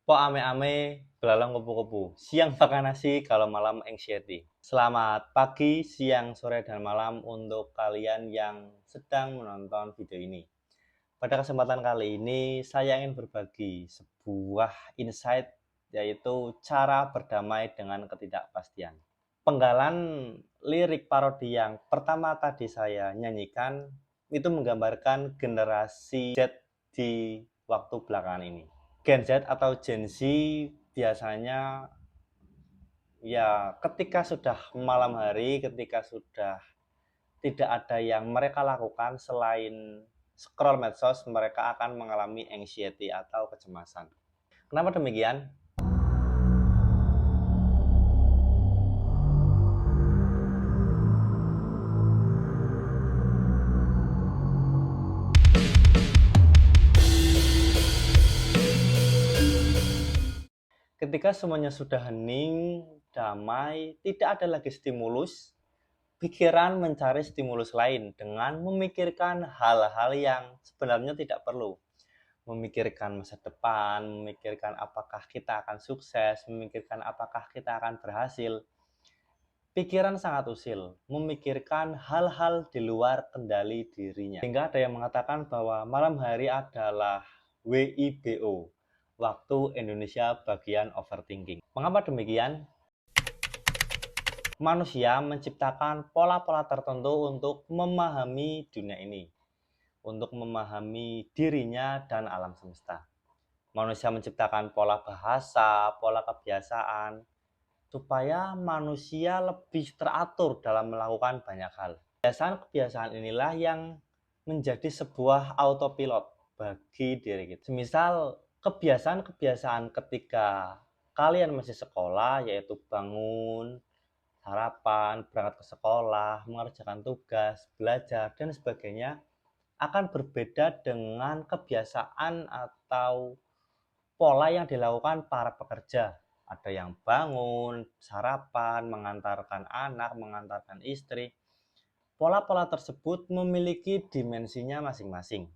Po ame-ame, belalang kupu-kupu. Siang makan nasi, kalau malam anxiety. Selamat pagi, siang, sore, dan malam untuk kalian yang sedang menonton video ini. Pada kesempatan kali ini, saya ingin berbagi sebuah insight, yaitu cara berdamai dengan ketidakpastian. Penggalan lirik parodi yang pertama tadi saya nyanyikan, itu menggambarkan generasi Z di waktu belakangan ini. Gen Z atau Gen Z biasanya ya ketika sudah malam hari, ketika sudah tidak ada yang mereka lakukan selain scroll medsos, mereka akan mengalami anxiety atau kecemasan. Kenapa demikian? Ketika semuanya sudah hening, damai, tidak ada lagi stimulus, pikiran mencari stimulus lain dengan memikirkan hal-hal yang sebenarnya tidak perlu. Memikirkan masa depan, memikirkan apakah kita akan sukses, memikirkan apakah kita akan berhasil. Pikiran sangat usil, memikirkan hal-hal di luar kendali dirinya. Sehingga ada yang mengatakan bahwa malam hari adalah WIBO, waktu Indonesia bagian overthinking. Mengapa demikian? Manusia menciptakan pola-pola tertentu untuk memahami dunia ini, untuk memahami dirinya dan alam semesta. Manusia menciptakan pola bahasa, pola kebiasaan, supaya manusia lebih teratur dalam melakukan banyak hal. Kebiasaan-kebiasaan inilah yang menjadi sebuah autopilot bagi diri kita. Semisal kebiasaan-kebiasaan ketika kalian masih sekolah, yaitu bangun, sarapan, berangkat ke sekolah, mengerjakan tugas, belajar, dan sebagainya, akan berbeda dengan kebiasaan atau pola yang dilakukan para pekerja. Ada yang bangun, sarapan, mengantarkan anak, mengantarkan istri. Pola-pola tersebut memiliki dimensinya masing-masing.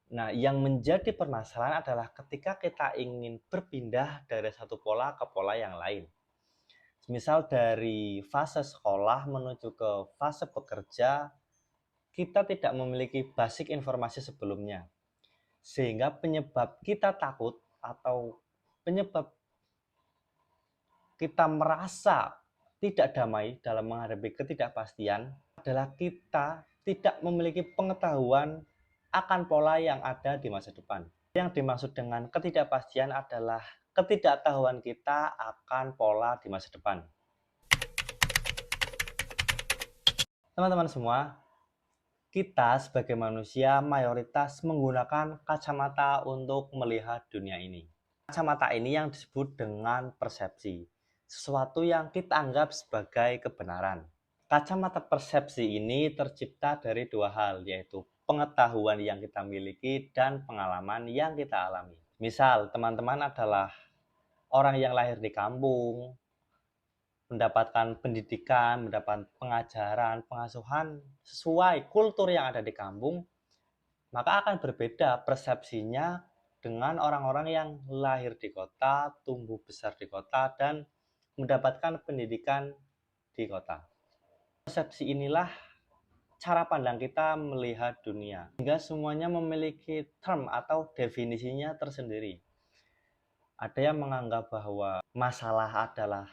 Nah, yang menjadi permasalahan adalah ketika kita ingin berpindah dari satu pola ke pola yang lain. Misal dari fase sekolah menuju ke fase bekerja, kita tidak memiliki basic informasi sebelumnya. Sehingga penyebab kita takut atau penyebab kita merasa tidak damai dalam menghadapi ketidakpastian adalah kita tidak memiliki pengetahuan akan pola yang ada di masa depan. Yang dimaksud dengan ketidakpastian adalah ketidaktahuan kita akan pola di masa depan. Teman-teman semua, kita sebagai manusia mayoritas menggunakan kacamata untuk melihat dunia ini. Kacamata ini yang disebut dengan persepsi, sesuatu yang kita anggap sebagai kebenaran. Kacamata persepsi ini tercipta dari dua hal, yaitu pengetahuan yang kita miliki dan pengalaman yang kita alami. Misal, teman-teman adalah orang yang lahir di kampung, mendapatkan pendidikan, mendapat pengajaran, pengasuhan sesuai kultur yang ada di kampung, maka akan berbeda persepsinya dengan orang-orang yang lahir di kota, tumbuh besar di kota, dan mendapatkan pendidikan di kota. Persepsi inilah cara pandang kita melihat dunia, sehingga semuanya memiliki term atau definisinya tersendiri. Ada yang menganggap bahwa masalah adalah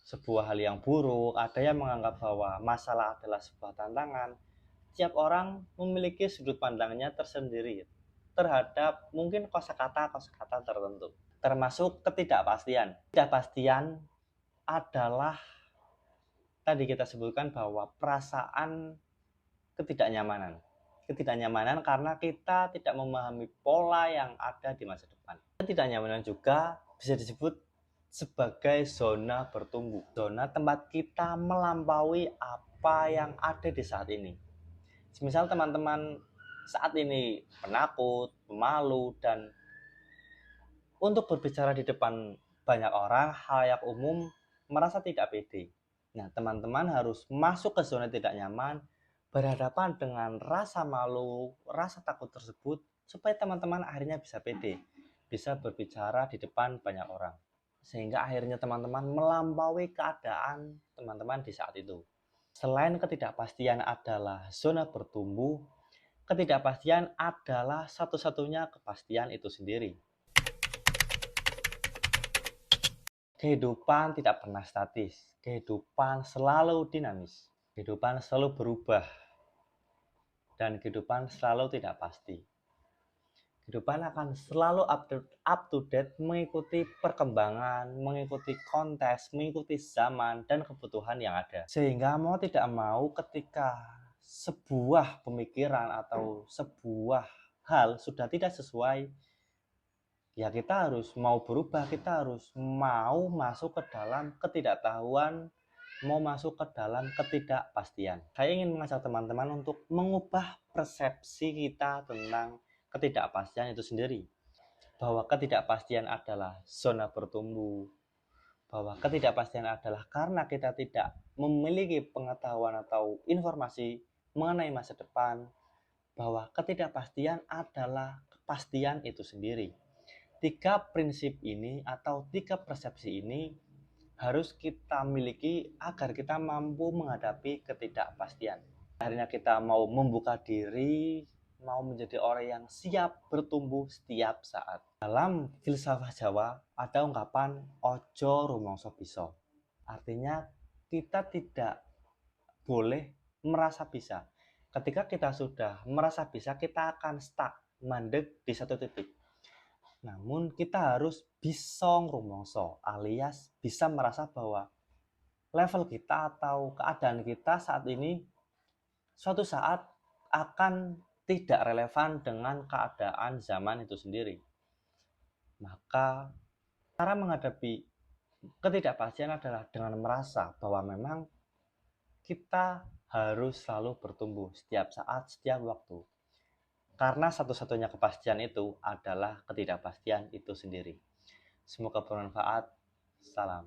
sebuah hal yang buruk, ada yang menganggap bahwa masalah adalah sebuah tantangan. Setiap orang memiliki sudut pandangnya tersendiri terhadap mungkin kosakata tertentu, termasuk ketidakpastian. Ketidakpastian adalah tadi kita sebutkan bahwa perasaan ketidaknyamanan. Ketidaknyamanan karena kita tidak memahami pola yang ada di masa depan. Ketidaknyamanan juga bisa disebut sebagai zona bertumbuh, zona tempat kita melampaui apa yang ada di saat ini. Misal teman-teman saat ini penakut, pemalu, dan untuk berbicara di depan banyak orang, halayak umum merasa tidak pede. Nah, teman-teman harus masuk ke zona tidak nyaman, berhadapan dengan rasa malu, rasa takut tersebut, supaya teman-teman akhirnya bisa pede. bisa berbicara di depan banyak orang. Sehingga akhirnya teman-teman melampaui keadaan teman-teman di saat itu. Selain ketidakpastian adalah zona bertumbuh, ketidakpastian adalah satu-satunya kepastian itu sendiri. Kehidupan tidak pernah statis, kehidupan selalu dinamis, kehidupan selalu berubah, dan kehidupan selalu tidak pasti. Kehidupan akan selalu up to date, mengikuti perkembangan, mengikuti kontes, mengikuti zaman dan kebutuhan yang ada. Sehingga mau tidak mau ketika sebuah pemikiran atau sebuah hal sudah tidak sesuai, ya kita harus mau berubah, kita harus mau masuk ke dalam ketidaktahuan, mau masuk ke dalam ketidakpastian. Saya ingin mengajak teman-teman untuk mengubah persepsi kita tentang ketidakpastian itu sendiri. Bahwa ketidakpastian adalah zona bertumbuh, bahwa ketidakpastian adalah karena kita tidak memiliki pengetahuan atau informasi mengenai masa depan, bahwa ketidakpastian adalah kepastian itu sendiri. Tiga prinsip ini atau tiga persepsi ini harus kita miliki agar kita mampu menghadapi ketidakpastian. Akhirnya kita mau membuka diri, mau menjadi orang yang siap bertumbuh setiap saat. Dalam filsafat Jawa ada ungkapan ojo rumangsa bisa. Artinya kita tidak boleh merasa bisa. Ketika kita sudah merasa bisa, kita akan stuck, mandek di satu titik. Namun kita harus bisa ngrumangsa alias bisa merasa bahwa level kita atau keadaan kita saat ini suatu saat akan tidak relevan dengan keadaan zaman itu sendiri. Maka cara menghadapi ketidakpastian adalah dengan merasa bahwa memang kita harus selalu bertumbuh setiap saat, setiap waktu. Karena satu-satunya kepastian itu adalah ketidakpastian itu sendiri. Semoga bermanfaat. Salam.